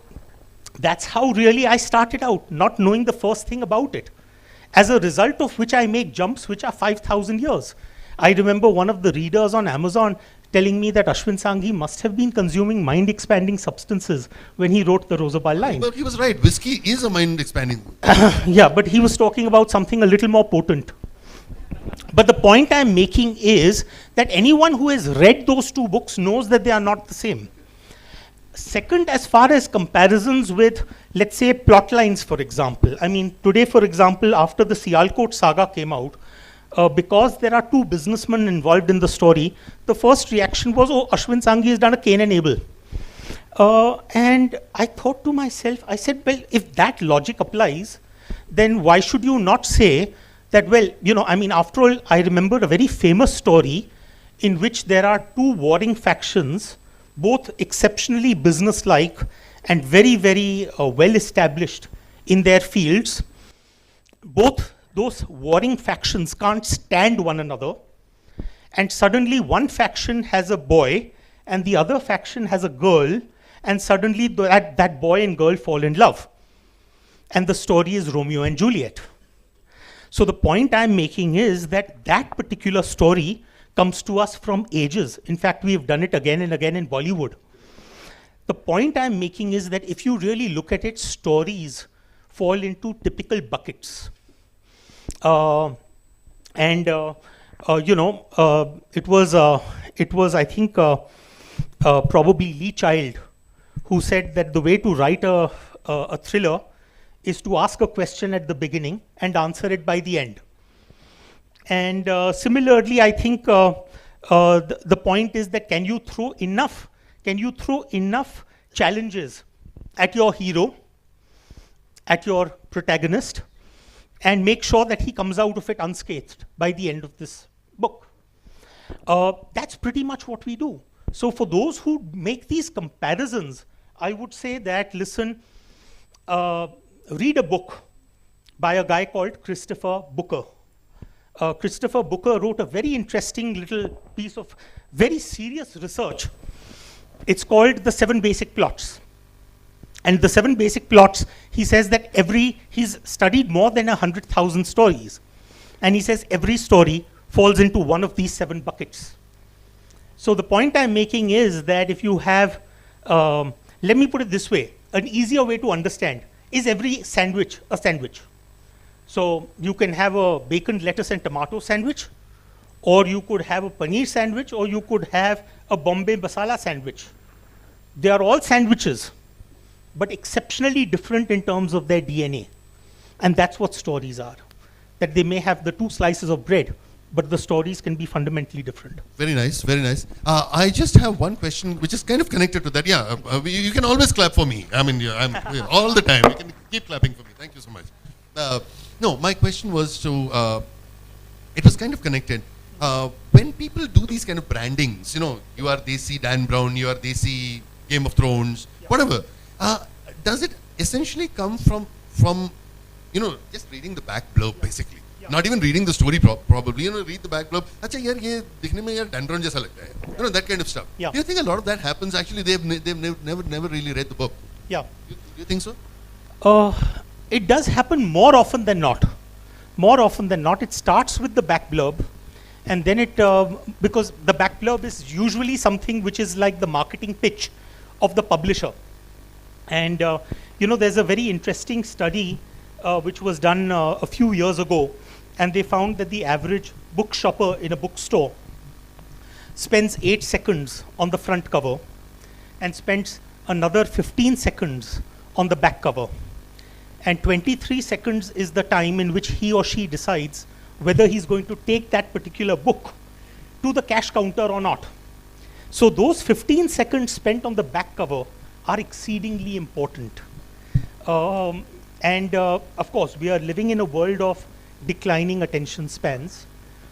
that's how really I started out, not knowing the first thing about it. As a result of which I make jumps which are 5,000 years. I remember one of the readers on Amazon telling me that Ashwin Sanghi must have been consuming mind-expanding substances when he wrote the Rosabal line. But he was right. Whiskey is a mind-expanding. Yeah, but he was talking about something a little more potent. But the point I'm making is that anyone who has read those 2 books knows that they are not the same. Second, as far as comparisons with, let's say, plot lines, for example. I mean, today, for example, after the Sialkot saga came out, because there are 2 businessmen involved in the story, the first reaction was, oh, Ashwin Sanghi has done a Cain and Abel. And I thought to myself, I said, well, if that logic applies, then why should you not say that, well, you know, I mean, after all, I remember a very famous story in which there are 2 warring factions, both exceptionally businesslike and very, very well established in their fields. Both those warring factions can't stand one another, and suddenly one faction has a boy and the other faction has a girl, and suddenly that boy and girl fall in love. And the story is Romeo and Juliet. So the point I'm making is that that particular story comes to us from ages. In fact, we've done it again and again in Bollywood. The point I'm making is that if you really look at it, stories fall into typical buckets. You know, it was I think probably Lee Child who said that the way to write a thriller is to ask a question at the beginning and answer it by the end. And similarly, I think the point is that can you throw enough challenges at your hero, at your protagonist, and make sure that he comes out of it unscathed by the end of this book. That's pretty much what we do. So for those who make these comparisons, I would say that, listen, read a book by a guy called Christopher Booker. Christopher Booker wrote a very interesting little piece of very serious research. It's called The 7 Basic Plots. And the 7 basic plots, he says that he's studied more than 100,000 stories. And he says every story falls into one of these 7 buckets. So the point I'm making is that if you have, let me put it this way, an easier way to understand, is every sandwich a sandwich? So you can have a bacon, lettuce, and tomato sandwich, or you could have a paneer sandwich, or you could have a Bombay masala sandwich. They are all sandwiches, but exceptionally different in terms of their DNA. And that's what stories are. That they may have the 2 slices of bread, but the stories can be fundamentally different. Very nice, very nice. I just have one question which is kind of connected to that. Yeah, you can always clap for me. I mean, I'm all the time. You can keep clapping for me. Thank you so much. No, my question was to, it was kind of connected. When people do these kind of brandings, you know, you are Desi Dan Brown, you are Desi Game of Thrones, whatever. Does it essentially come from, you know, just reading the back blurb basically? Not even reading the story probably, you know, read the back blurb. Acha yaar ye dikhne mein yaar Dan Brown jaisa lagta hai. You know, that kind of stuff. Yeah. Do you think a lot of that happens actually? They've never really read the book. Yeah. Do you think so? It does happen more often than not. More often than not, it starts with the back blurb, and then it, because the back blurb is usually something which is like the marketing pitch of the publisher. And you know, there's a very interesting study which was done a few years ago, and they found that the average book shopper in a bookstore spends 8 seconds on the front cover and spends another 15 seconds on the back cover. And 23 seconds is the time in which he or she decides whether he's going to take that particular book to the cash counter or not. So those 15 seconds spent on the back cover are exceedingly important. And of course, we are living in a world of declining attention spans.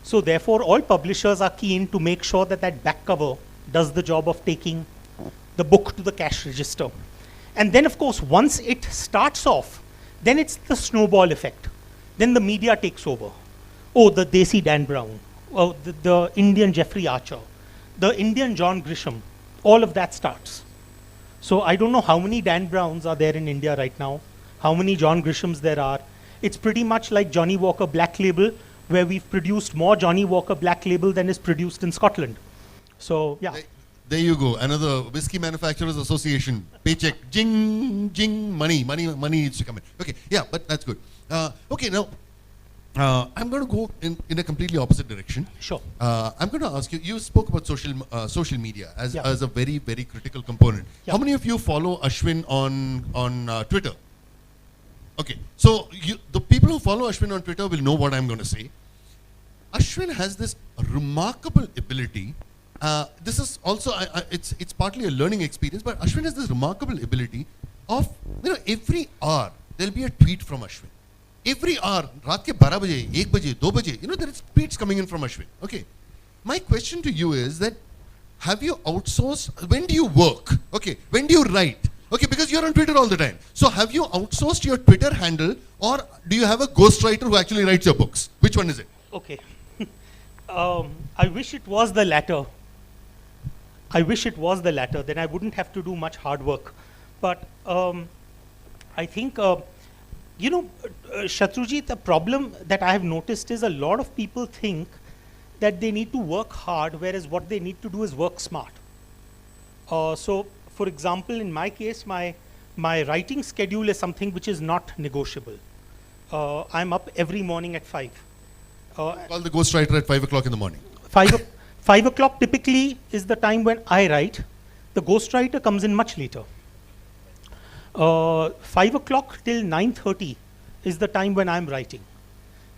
So therefore, all publishers are keen to make sure that that back cover does the job of taking the book to the cash register. And then, of course, once it starts off, then it's the snowball effect. Then the media takes over. Oh, the Desi Dan Brown, oh, the Indian Jeffrey Archer, the Indian John Grisham, all of that starts. So I don't know how many Dan Browns are there in India right now, how many John Grishams there are. It's pretty much like Johnny Walker Black Label, where we've produced more Johnny Walker Black Label than is produced in Scotland. So, yeah. There you go, another Whiskey Manufacturers Association, paycheck, jing, jing, money needs to come in. Okay, yeah, but that's good. Okay, now, I'm going to go in a completely opposite direction. Sure. I'm going to ask you, you spoke about social media as a very, very critical component. Yeah. How many of you follow Ashwin on Twitter? Okay, so the people who follow Ashwin on Twitter will know what I'm going to say. Ashwin has this remarkable ability. This is also, it's partly a learning experience, but Ashwin has this remarkable ability of, every hour there'll be a tweet from Ashwin. Every hour, raat ke 12 baje, 1 baje, 2 baje, there is tweets coming in from Ashwin. Okay. My question to you is that, have you outsourced, when do you work? Okay, when do you write? Okay, because you're on Twitter all the time. So have you outsourced your Twitter handle, or do you have a ghostwriter who actually writes your books? Which one is it? Okay. I wish it was the latter. I wish it was the latter, then I wouldn't have to do much hard work. But I think, Shatrujit, the problem that I have noticed is a lot of people think that they need to work hard, whereas what they need to do is work smart. So, for example, in my case, my writing schedule is something which is not negotiable. I'm up every morning at 5. Call the ghostwriter at 5 o'clock in the morning. 5 o'clock typically is the time when I write. The ghostwriter comes in much later. 5 o'clock till 9:30 is the time when I'm writing.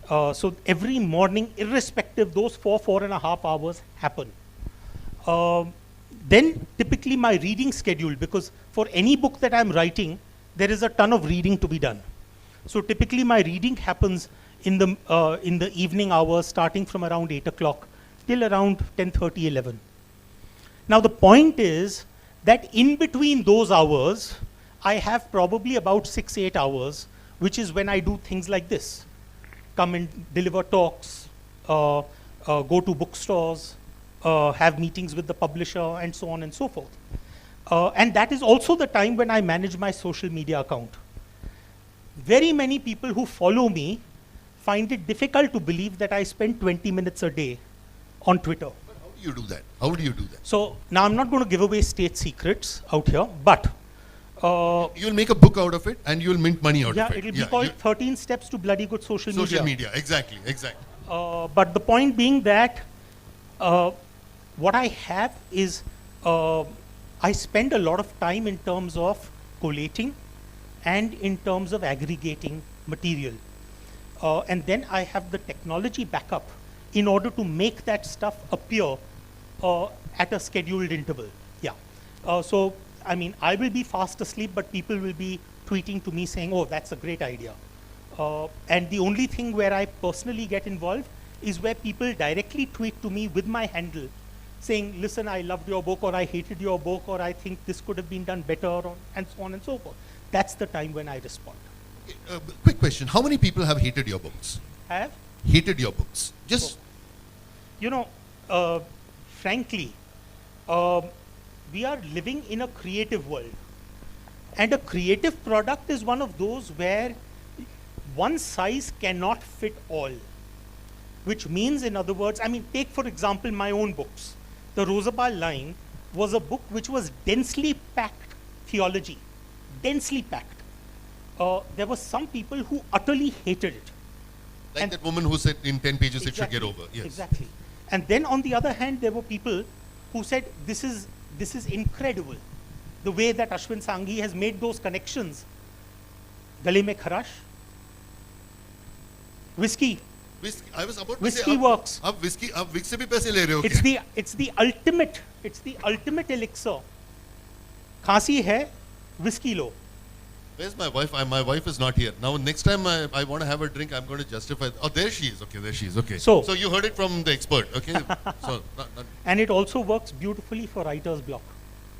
So every morning, irrespective, those 4.5 hours happen. Then typically my reading schedule, because for any book that I'm writing, there is a ton of reading to be done. So typically my reading happens in the evening hours, starting from around 8 o'clock till around 10:30, 11. Now the point is that in between those hours, I have probably about 6-8 hours, which is when I do things like this. Come and deliver talks, go to bookstores, have meetings with the publisher, and so on and so forth. And that is also the time when I manage my social media account. Very many people who follow me find it difficult to believe that I spend 20 minutes a day on Twitter. But how do you do that? How do you do that? So now I'm not going to give away state secrets out here, but you'll make a book out of it and you'll mint money out of it. Yeah, it'll be called 13 Steps to Bloody Good Social Media. Social media, exactly. But the point being that what I have is I spend a lot of time in terms of collating and in terms of aggregating material. And then I have the technology backup in order to make that stuff appear at a scheduled interval. Yeah. So, I mean, I will be fast asleep, but people will be tweeting to me saying, oh, that's a great idea. And the only thing where I personally get involved is where people directly tweet to me with my handle saying, listen, I loved your book, or I hated your book, or I think this could have been done better, or, and so on and so forth. That's the time when I respond. Quick question. How many people have hated your books? Have? Hated your books? Just... You know, frankly, we are living in a creative world. And a creative product is one of those where one size cannot fit all. Which means, in other words, I mean, take for example my own books. The Rosabal line was a book which was densely packed theology. Densely packed. There were some people who utterly hated it. Like and that woman who said in 10 pages exactly, it should get over. Yes. Exactly. And then on the other hand, there were people who said, this is incredible. The way that Ashwin Sanghi has made those connections. Gale mein kharash. Whiskey. I was about to whiskey say, works. Ab whiskey se bhi paise le rahe ho it's the ultimate elixir. Khansi hai, whiskey low. Where's my wife? My wife is not here. Now, next time I want to have a drink, I'm going to justify. Oh, there she is. Okay, there she is. Okay. So you heard it from the expert. Okay. So, and it also works beautifully for writer's block.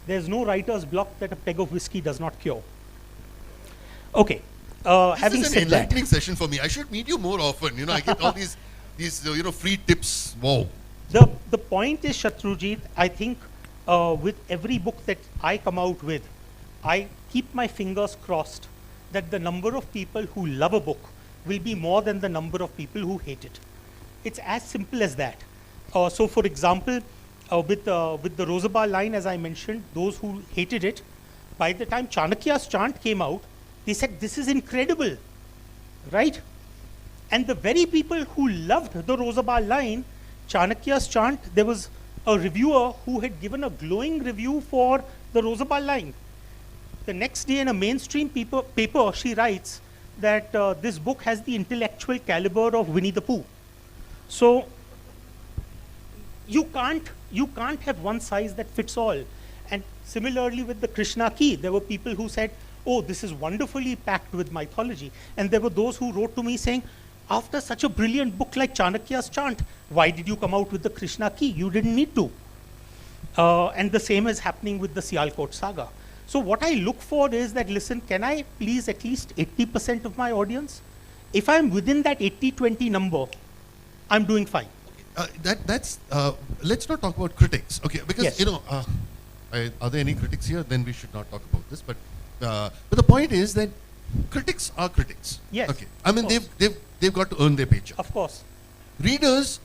There's no writer's block that a peg of whiskey does not cure. Okay. Having this is said an that, enlightening session for me. I should meet you more often. You know, I get all these free tips. Wow. the point is, Shatrujit, I think with every book that I come out with, I keep my fingers crossed that the number of people who love a book will be more than the number of people who hate it. It's as simple as that. So, for example, with the Rosabar line, as I mentioned, those who hated it, by the time Chanakya's chant came out, they said, this is incredible, right? And the very people who loved the Rosabar line, Chanakya's chant, there was a reviewer who had given a glowing review for the Rosabar line. The next day in a mainstream paper, she writes that this book has the intellectual caliber of Winnie the Pooh. So you can't have one size that fits all. And similarly with the Krishna Key, there were people who said, oh, this is wonderfully packed with mythology. And there were those who wrote to me saying, after such a brilliant book like Chanakya's chant, why did you come out with the Krishna Key? You didn't need to. And the same is happening with the Sialkot saga. So what I look for is that, listen, can I please at least 80% of my audience? If I'm within that 80-20 number, I'm doing fine. Let's not talk about critics, okay? Because Yes. you know, are there any critics here? Then we should not talk about this. But the point is that critics are critics. Yes, Okay. I mean, of they've got to earn their paycheck. Of course. Readers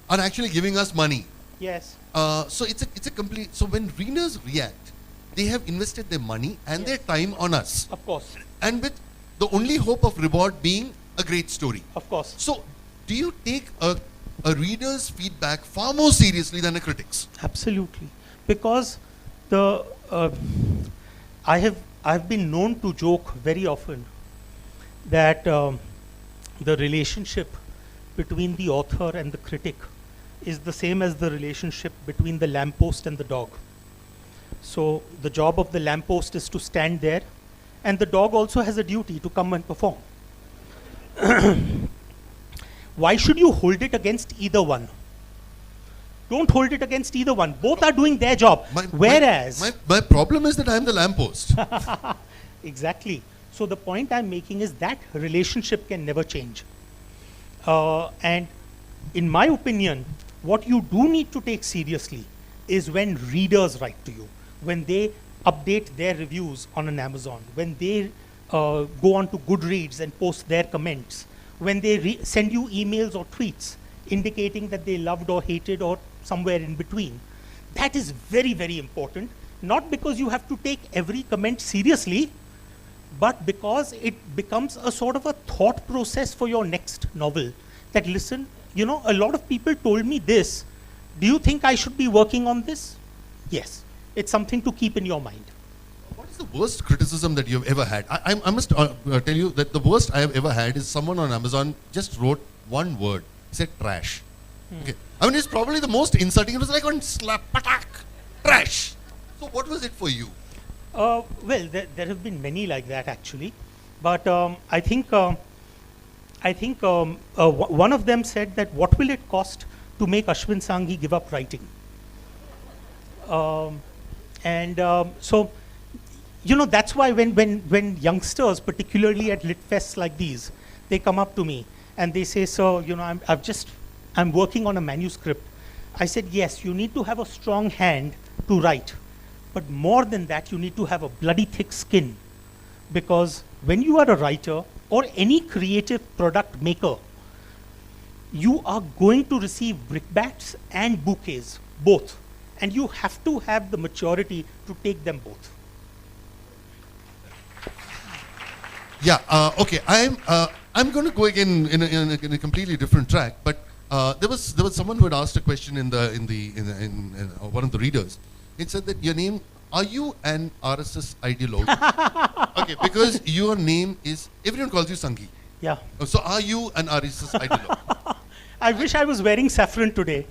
are actually giving us money. Yes. So it's a complete. So when readers react, they have invested their money and their time on us, Of course. and with the only hope of reward being a great story. Of course. So, do you take a reader's feedback far more seriously than a critic's? Absolutely, because I've been known to joke very often that the relationship between the author and the critic is the same as the relationship between the lamppost and the dog. So the job of the lamppost is to stand there, and the dog also has a duty to come and perform. Why should you hold it against either one? Don't hold it against either one. Both are doing their job. My problem is that I am the lamppost. Exactly. So the point I'm making is that relationship can never change. And in my opinion, what you do need to take seriously is when readers write to you, when they update their reviews on an Amazon, when they go on to Goodreads and post their comments, when they send you emails or tweets indicating that they loved or hated or somewhere in between. That is very, very important, not because you have to take every comment seriously, but because it becomes a sort of a thought process for your next novel. That, listen, you know, a lot of people told me this. Do you think I should be working on this? Yes. It's something to keep in your mind. What is the worst criticism that you've ever had? I must tell you that the worst I have ever had is someone on Amazon just wrote one word. He said trash. Okay. I mean, it's probably the most insulting. It was like on slap, patak, trash. So what was it for you? Well, there have been many like that actually, but I think one of them said that what will it cost to make Ashwin Sanghi give up writing? So, you know, that's why when youngsters, particularly at lit fests like these, they come up to me and they say, so, you know, I'm working on a manuscript. I said, yes, you need to have a strong hand to write. But more than that, you need to have a bloody thick skin. Because when you are a writer or any creative product maker, you are going to receive brickbats and bouquets, both. And you have to have the maturity to take them both. Yeah. Okay. I'm going to go again in a completely different track. But there was someone who had asked a question in one of the readers. It said that your name, are you an RSS ideologue? Okay, because your name is, everyone calls you Sanghi. Yeah. So are you an RSS ideologue? I wish I was wearing saffron today.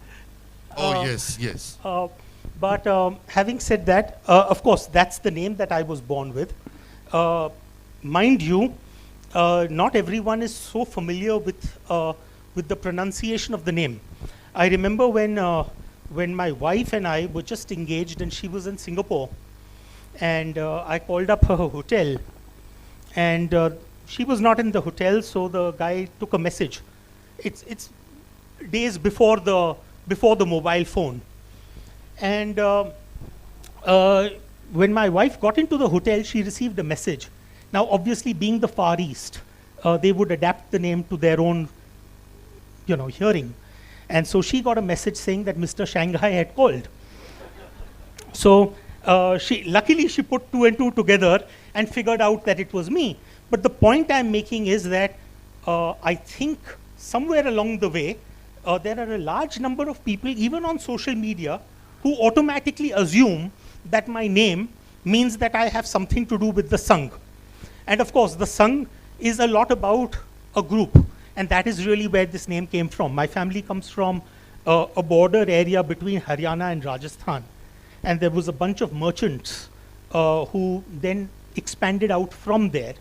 Oh, yes. But having said that, of course, that's the name that I was born with. Mind you, not everyone is so familiar with the pronunciation of the name. I remember when my wife and I were just engaged and she was in Singapore, and I called up her hotel, and she was not in the hotel, so the guy took a message. It's days before the mobile phone, and when my wife got into the hotel, she received a message. Now, obviously, being the Far East, they would adapt the name to their own, hearing. And so she got a message saying that Mr. Shanghai had called. So luckily she put two and two together and figured out that it was me. But the point I'm making is that I think somewhere along the way, there are a large number of people, even on social media, who automatically assume that my name means that I have something to do with the Sangh. And of course, the Sangh is a lot about a group. And that is really where this name came from. My family comes from a border area between Haryana and Rajasthan. And there was a bunch of merchants who then expanded out from there.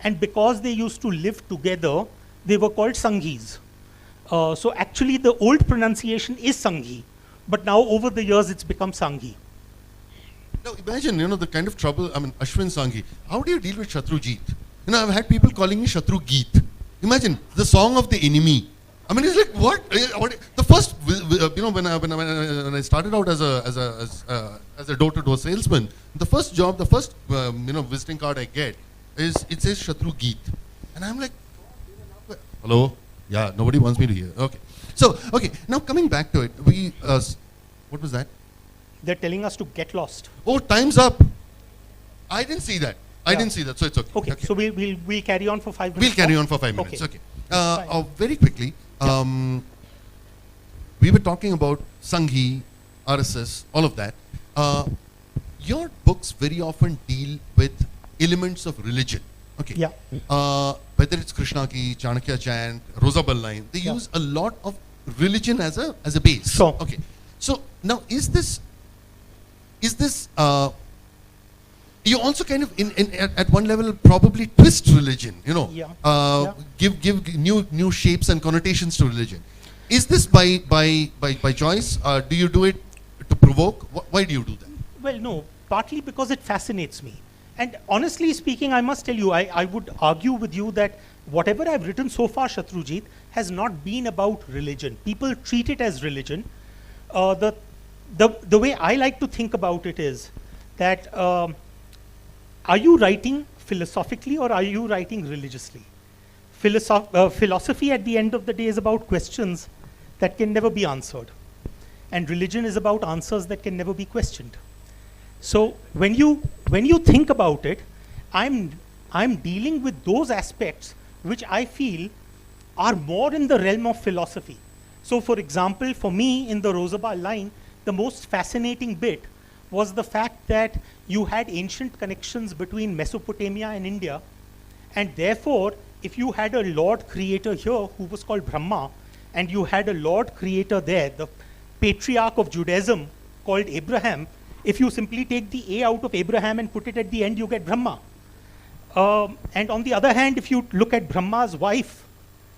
And because they used to live together, they were called Sanghis. So actually, the old pronunciation is Sanghi. But now, over the years, it's become Sanghi. Now, imagine, the kind of trouble, Ashwin Sanghi. How do you deal with Shatrujit? I've had people calling me Shatru Geet. Imagine, the song of the enemy. It's like, what? The first, when I started out as a door-to-door salesman, the first job, the first, visiting card I get is, it says Shatru Geet. And I'm like, hello? Yeah, nobody wants me to hear. Okay. So, now coming back to it, what was that? They're telling us to get lost. Oh, time's up. I didn't see that. I didn't see that, so it's okay. Okay, so we'll carry on for 5 minutes. We'll carry on for 5 minutes, okay. Very quickly, Yeah. we were talking about Sanghi, RSS, all of that. Your books very often deal with elements of religion. Okay. Yeah. Whether it's Krishna Ki, Chanakya Chant, Rosa Bal line, they use a lot of religion as a base. Sure. Okay. So now, is this you also kind of at one level probably twist religion, give new shapes and connotations to religion. Is this by choice? Do you do it to provoke? Why do you do that? Well, no, partly because it fascinates me. And honestly speaking, I must tell you, I would argue with you that whatever I've written so far, Shatrujit, has not been about religion. People treat it as religion. The way I like to think about it is that are you writing philosophically or are you writing religiously? Philosophy at the end of the day is about questions that can never be answered. And religion is about answers that can never be questioned. So when you think about it, I'm dealing with those aspects which I feel are more in the realm of philosophy. So for example, for me in the Rosa Bal line, the most fascinating bit was the fact that you had ancient connections between Mesopotamia and India, and therefore, if you had a Lord Creator here who was called Brahma, and you had a Lord Creator there, the patriarch of Judaism called Abraham, if you simply take the A out of Abraham and put it at the end, you get Brahma. And on the other hand, if you look at Brahma's wife,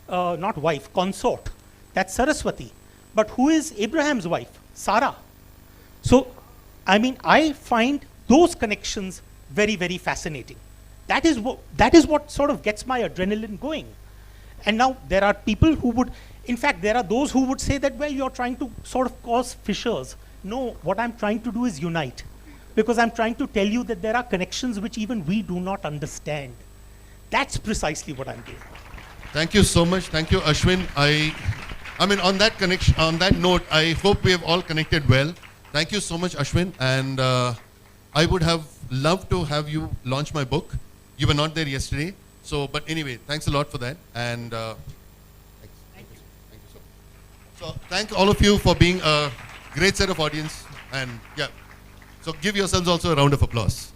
not wife, consort, that's Saraswati. But who is Abraham's wife? Sarah. So, I find those connections very, very fascinating. That is what sort of gets my adrenaline going. And now there are people who would, in fact, there are those who would say that, well, you're trying to sort of cause fissures. No, what I'm trying to do is unite. Because I'm trying to tell you that there are connections which even we do not understand. That's precisely what I'm doing. Thank you so much. Thank you, Ashwin. On that connection, on that note, I hope we have all connected well. Thank you so much, Ashwin. And I would have loved to have you launch my book. You were not there yesterday. So, but anyway, thanks a lot for that. And thank you so much. So thank all of you for being a great set of audience. And yeah, so give yourselves also a round of applause.